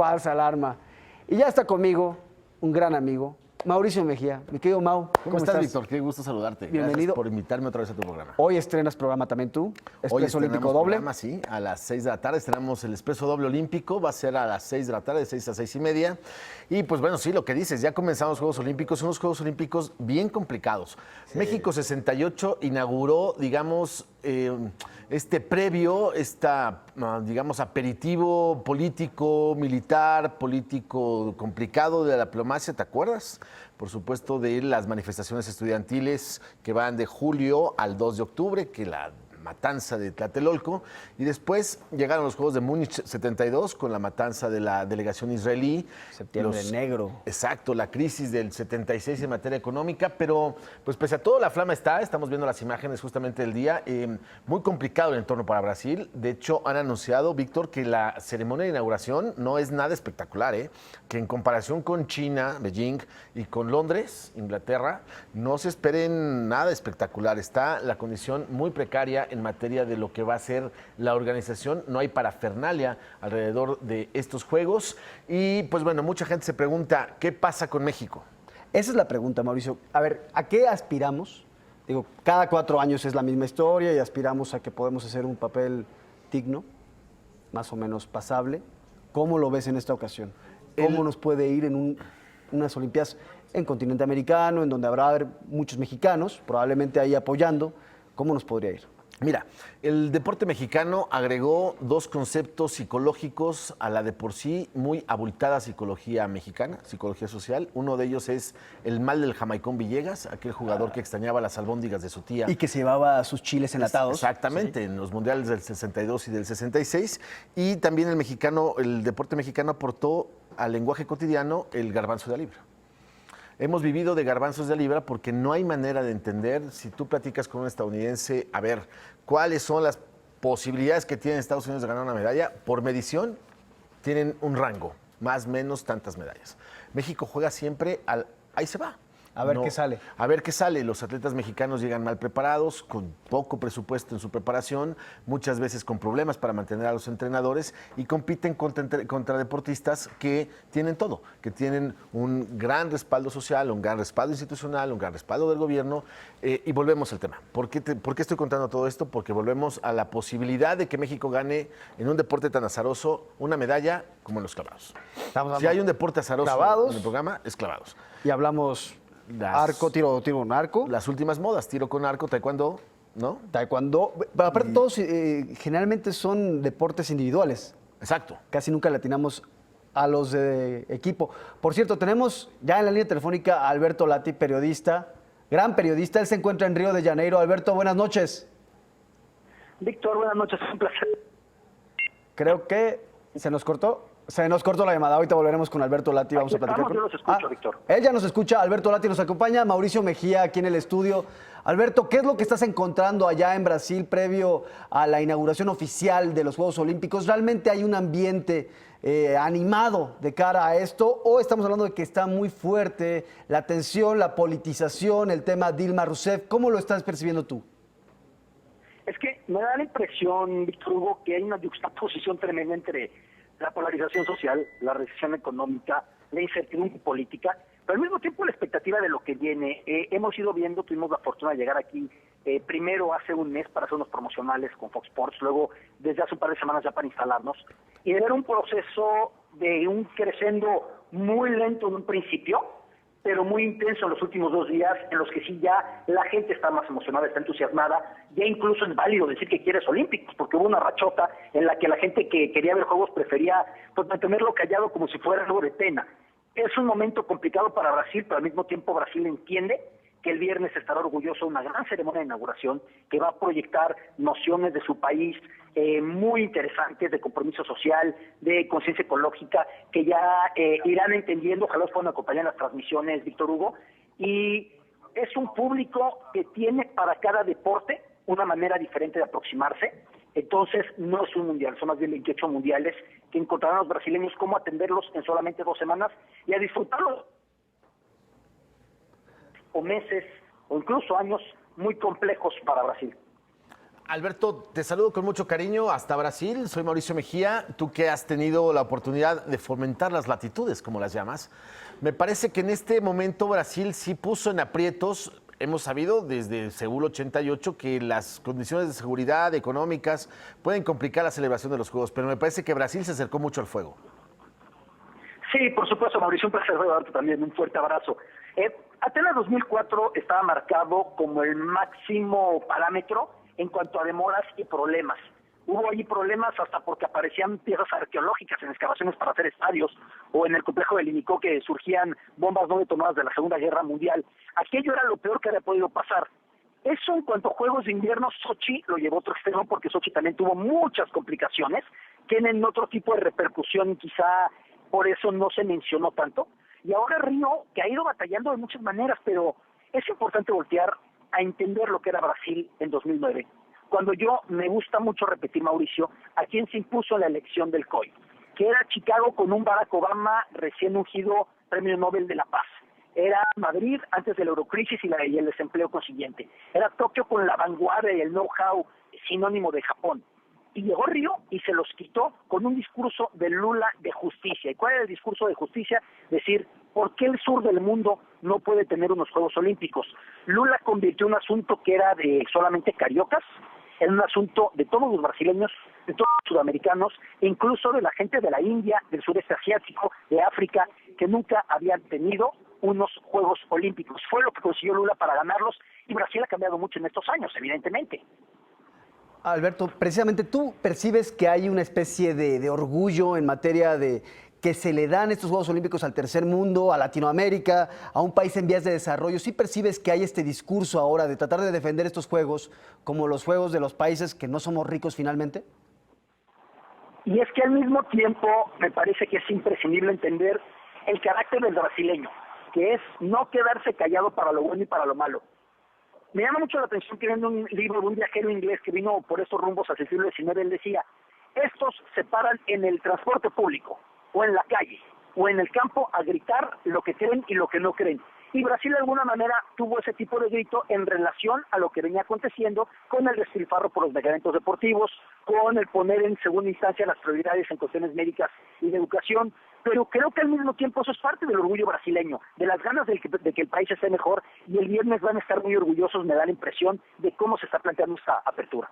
Falsa alarma. Y ya está conmigo un gran amigo, Mauricio Mejía. Mi querido Mau, ¿Cómo estás, Víctor? Qué gusto saludarte. Bienvenido. Gracias por invitarme otra vez a tu programa. Hoy estrenas programa también tú, Hoy Expreso Olímpico Doble. Programa, sí, a las 6 de la tarde estrenamos el Expreso Doble Olímpico, va a ser a las 6 de la tarde, de 6 a 6 y media. Y pues bueno, sí, lo que dices, ya comenzamos los Juegos Olímpicos, son unos Juegos Olímpicos bien complicados. Sí. México 68 inauguró, digamos, este previo, digamos, aperitivo político, militar, político complicado de la diplomacia, ¿te acuerdas? Por supuesto, de las manifestaciones estudiantiles que van de julio al 2 de octubre, que la matanza de Tlatelolco, y después llegaron los Juegos de Múnich 72 con la matanza de la delegación israelí. Septiembre Negro. Exacto, la crisis del 76 en materia económica, pero pues pese a todo la flama estamos viendo las imágenes justamente del día, muy complicado el entorno para Brasil. De hecho, han anunciado, Víctor, que la ceremonia de inauguración no es nada espectacular, que en comparación con China, Beijing, y con Londres, Inglaterra, no se esperen nada espectacular. Está la condición muy precaria en materia de lo que va a ser la organización. No hay parafernalia alrededor de estos Juegos. Y pues bueno, mucha gente se pregunta, ¿qué pasa con México? Esa es la pregunta, Mauricio. A ver, ¿a qué aspiramos? Digo, cada 4 años es la misma historia y aspiramos a que podemos hacer un papel digno, más o menos pasable. ¿Cómo lo ves en esta ocasión? ¿Cómo nos puede ir en unas Olimpiadas en continente americano, en donde habrá muchos mexicanos, probablemente ahí apoyando? ¿Cómo nos podría ir? Mira, el deporte mexicano agregó 2 conceptos psicológicos a la de por sí muy abultada psicología mexicana, psicología social. Uno de ellos es el mal del Jamaicón Villegas, aquel jugador que extrañaba las albóndigas de su tía. Y que se llevaba sus chiles enlatados. Exactamente, sí. En los mundiales del 62 y del 66. Y también el deporte mexicano aportó al lenguaje cotidiano el garbanzo de libra. Hemos vivido de garbanzos de libra porque no hay manera de entender, si tú platicas con un estadounidense, a ver, cuáles son las posibilidades que tienen Estados Unidos de ganar una medalla. Por medición, tienen un rango, más o menos tantas medallas. México juega siempre ahí se va. A ver qué sale. A ver qué sale. Los atletas mexicanos llegan mal preparados, con poco presupuesto en su preparación, muchas veces con problemas para mantener a los entrenadores y compiten contra deportistas que tienen todo, que tienen un gran respaldo social, un gran respaldo institucional, un gran respaldo del gobierno. Y volvemos al tema. ¿Por qué estoy contando todo esto? Porque volvemos a la posibilidad de que México gane en un deporte tan azaroso una medalla como en los clavados. Si hay un deporte azaroso clavados, en el programa, es clavados. Y hablamos... arco, tiro con arco. Las últimas modas, tiro con arco, taekwondo, ¿no? Taekwondo. Aparte, todos generalmente son deportes individuales. Exacto. Casi nunca le atinamos a los de equipo. Por cierto, tenemos ya en la línea telefónica a Alberto Lati, periodista, gran periodista. Él se encuentra en Río de Janeiro. Alberto, buenas noches. Víctor, buenas noches, es un placer. Creo que se nos cortó. Se nos cortó la llamada. Ahorita volveremos con Alberto Lati. Vamos a platicar. Yo los escucho, Víctor. Él ya nos escucha. Alberto Lati nos acompaña. Mauricio Mejía aquí en el estudio. Alberto, ¿qué es lo que estás encontrando allá en Brasil previo a la inauguración oficial de los Juegos Olímpicos? ¿Realmente hay un ambiente animado de cara a esto? ¿O estamos hablando de que está muy fuerte la tensión, la politización, el tema Dilma Rousseff? ¿Cómo lo estás percibiendo tú? Es que me da la impresión, Víctor Hugo, que hay una juxtaposición tremenda entre la polarización social, la recesión económica, la incertidumbre política, pero al mismo tiempo la expectativa de lo que viene. Hemos ido viendo, tuvimos la fortuna de llegar aquí primero hace un mes para hacer unos promocionales con Fox Sports, luego desde hace un par de semanas ya para instalarnos, y de ver un proceso de un crescendo muy lento en un principio, pero muy intenso en los últimos 2 días, en los que sí ya la gente está más emocionada, está entusiasmada, ya incluso es válido decir que quieres olímpicos, porque hubo una rachota en la que la gente que quería ver juegos prefería pues mantenerlo callado como si fuera algo de pena. Es un momento complicado para Brasil, pero al mismo tiempo Brasil entiende que el viernes estará orgulloso de una gran ceremonia de inauguración que va a proyectar nociones de su país muy interesantes de compromiso social, de conciencia ecológica, que ya irán entendiendo, ojalá os puedan acompañar en las transmisiones, Víctor Hugo, y es un público que tiene para cada deporte una manera diferente de aproximarse. Entonces no es un mundial, son más bien 28 mundiales que encontrarán los brasileños cómo atenderlos en solamente 2 semanas y a disfrutarlos o meses o incluso años muy complejos para Brasil. Alberto, te saludo con mucho cariño hasta Brasil. Soy Mauricio Mejía. Tú que has tenido la oportunidad de fomentar las latitudes, como las llamas. Me parece que en este momento Brasil sí puso en aprietos. Hemos sabido desde Seúl 88 que las condiciones de seguridad económicas pueden complicar la celebración de los Juegos, pero me parece que Brasil se acercó mucho al fuego. Sí, por supuesto, Mauricio, un placer darte también un fuerte abrazo. Atenas 2004 estaba marcado como el máximo parámetro en cuanto a demoras y problemas. Hubo allí problemas hasta porque aparecían piezas arqueológicas en excavaciones para hacer estadios, o en el complejo del Liceo que surgían bombas no detonadas de la Segunda Guerra Mundial. Aquello era lo peor que había podido pasar. Eso en cuanto a Juegos de Invierno, Sochi lo llevó a otro extremo porque Sochi también tuvo muchas complicaciones, tienen otro tipo de repercusión y quizá por eso no se mencionó tanto. Y ahora Río, que ha ido batallando de muchas maneras, pero es importante voltear a entender lo que era Brasil en 2009. Cuando me gusta mucho repetir, Mauricio, a quién se impuso en la elección del COI, que era Chicago con un Barack Obama recién ungido Premio Nobel de la Paz. Era Madrid antes de la eurocrisis y el desempleo consiguiente. Era Tokio con la vanguardia y el know-how sinónimo de Japón. Y llegó Río y se los quitó con un discurso de Lula de justicia. ¿Y cuál era el discurso de justicia? Decir, ¿por qué el sur del mundo no puede tener unos Juegos Olímpicos? Lula convirtió un asunto que era de solamente cariocas en un asunto de todos los brasileños, de todos los sudamericanos, e incluso de la gente de la India, del sureste asiático, de África, que nunca habían tenido unos Juegos Olímpicos. Fue lo que consiguió Lula para ganarlos, y Brasil ha cambiado mucho en estos años, evidentemente. Alberto, precisamente tú percibes que hay una especie de orgullo en materia de que se le dan estos Juegos Olímpicos al tercer mundo, a Latinoamérica, a un país en vías de desarrollo. ¿Sí percibes que hay este discurso ahora de tratar de defender estos Juegos como los Juegos de los países que no somos ricos finalmente? Y es que al mismo tiempo me parece que es imprescindible entender el carácter del brasileño, que es no quedarse callado para lo bueno y para lo malo. Me llama mucho la atención que viendo un libro de un viajero inglés que vino por estos rumbos hacia el siglo XIX, él decía, estos se paran en el transporte público, o en la calle, o en el campo a gritar lo que creen y lo que no creen. Y Brasil de alguna manera tuvo ese tipo de grito en relación a lo que venía aconteciendo con el despilfarro por los medicamentos deportivos, con el poner en segunda instancia las prioridades en cuestiones médicas y de educación, pero creo que al mismo tiempo eso es parte del orgullo brasileño, de las ganas de que el país esté mejor, y el viernes van a estar muy orgullosos, me da la impresión, de cómo se está planteando esta apertura.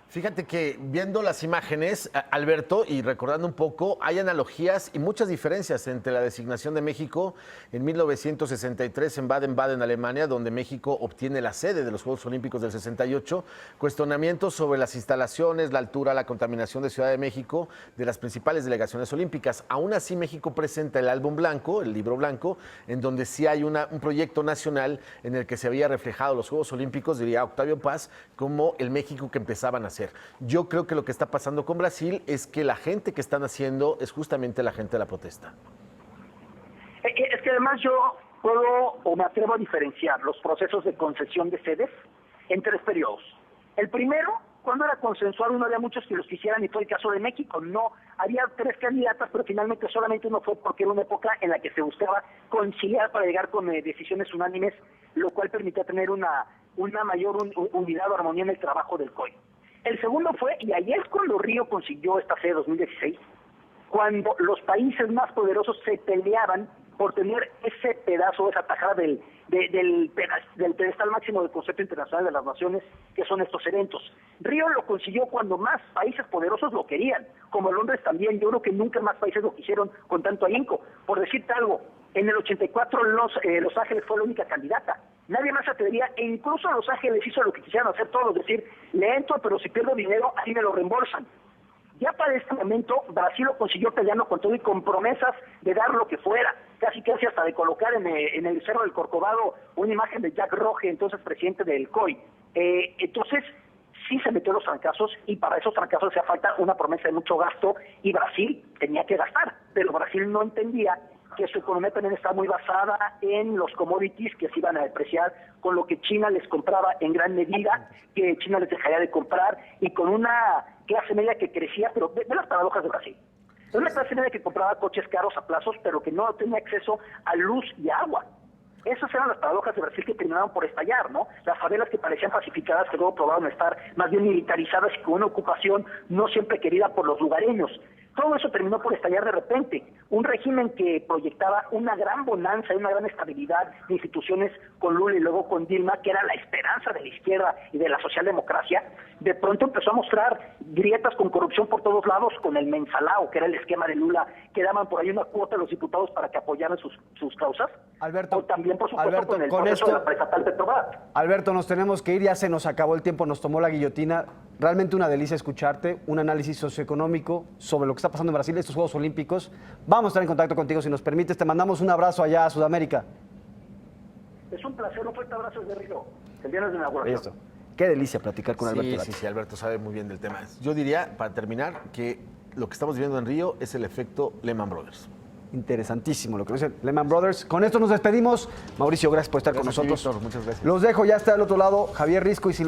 Fíjate que viendo las imágenes, Alberto, y recordando un poco, hay analogías y muchas diferencias entre la designación de México en 1963 en Baden-Baden, Alemania, donde México obtiene la sede de los Juegos Olímpicos del 68, cuestionamientos sobre las instalaciones, la altura, la contaminación de Ciudad de México, de las principales delegaciones olímpicas. Aún así, México presenta el álbum blanco, el libro blanco, en donde sí hay un proyecto nacional en el que se había reflejado los Juegos Olímpicos, diría Octavio Paz, como el México que empezaban a hacer. Yo creo que lo que está pasando con Brasil es que la gente que están haciendo es justamente la gente de la protesta. Es que además yo puedo o me atrevo a diferenciar los procesos de concesión de sedes en tres periodos. El primero, cuando era consensuado, no había muchos que los quisieran, y fue el caso de México. No, había tres candidatas, pero finalmente solamente uno fue porque era una época en la que se buscaba conciliar para llegar con decisiones unánimes, lo cual permitía tener una mayor unidad o armonía en el trabajo del COI. El segundo fue, y ahí es cuando Río consiguió esta sede 2016, cuando los países más poderosos se peleaban por tener ese pedazo, esa tajada del pedestal máximo del concepto internacional de las naciones, que son estos eventos. Río lo consiguió cuando más países poderosos lo querían, como Londres también. Yo creo que nunca más países lo quisieron con tanto ahínco. Por decirte algo, en el 84 Los Ángeles fue la única candidata. Nadie más se atrevería, e incluso Los Ángeles hizo lo que quisieran hacer todos, decir, le entro, pero si pierdo dinero, así me lo reembolsan. Ya para este momento, Brasil lo consiguió peleando con todo y con promesas de dar lo que fuera, casi hasta de colocar en el Cerro del Corcovado una imagen de Jack Roge, entonces presidente del COI. Entonces, sí se metió los trancazos, y para esos trancazos hacía falta una promesa de mucho gasto, y Brasil tenía que gastar, pero Brasil no entendía que su economía también está muy basada en los commodities que se iban a depreciar, con lo que China les compraba en gran medida, que China les dejaría de comprar, y con una clase media que crecía, pero ve las paradojas de Brasil. Es una clase media que compraba coches caros a plazos, pero que no tenía acceso a luz y agua. Esas eran las paradojas de Brasil que terminaron por estallar, ¿no? Las favelas que parecían pacificadas, que luego probaron estar más bien militarizadas y con una ocupación no siempre querida por los lugareños. Todo eso terminó por estallar de repente. Un régimen que proyectaba una gran bonanza y una gran estabilidad de instituciones con Lula y luego con Dilma, que era la esperanza de la izquierda y de la socialdemocracia, de pronto empezó a mostrar grietas con corrupción por todos lados, con el mensalao, que era el esquema de Lula, que daban por ahí una cuota a los diputados para que apoyaran sus causas. Alberto, o también, por supuesto, Alberto, con el con proceso esto- de la preestatal Petrobras. Alberto, nos tenemos que ir, ya se nos acabó el tiempo, nos tomó la guillotina. Realmente una delicia escucharte, un análisis socioeconómico sobre lo que está pasando en Brasil, estos Juegos Olímpicos. Vamos a estar en contacto contigo si nos permites. Te mandamos un abrazo allá a Sudamérica. Es un placer, un fuerte abrazo desde Río, el viernes de inauguración. Esto. Qué delicia platicar con Alberto. Sí, Lati. sí, sí, Alberto sabe muy bien del tema. Yo diría, para terminar, que lo que estamos viendo en Río es el efecto Lehman Brothers. Interesantísimo lo que dice Lehman Brothers. Con esto nos despedimos. Mauricio, gracias por estar con Gracias a ti, nosotros. Víctor, muchas gracias. Los dejo, ya está del otro lado Javier Risco y sin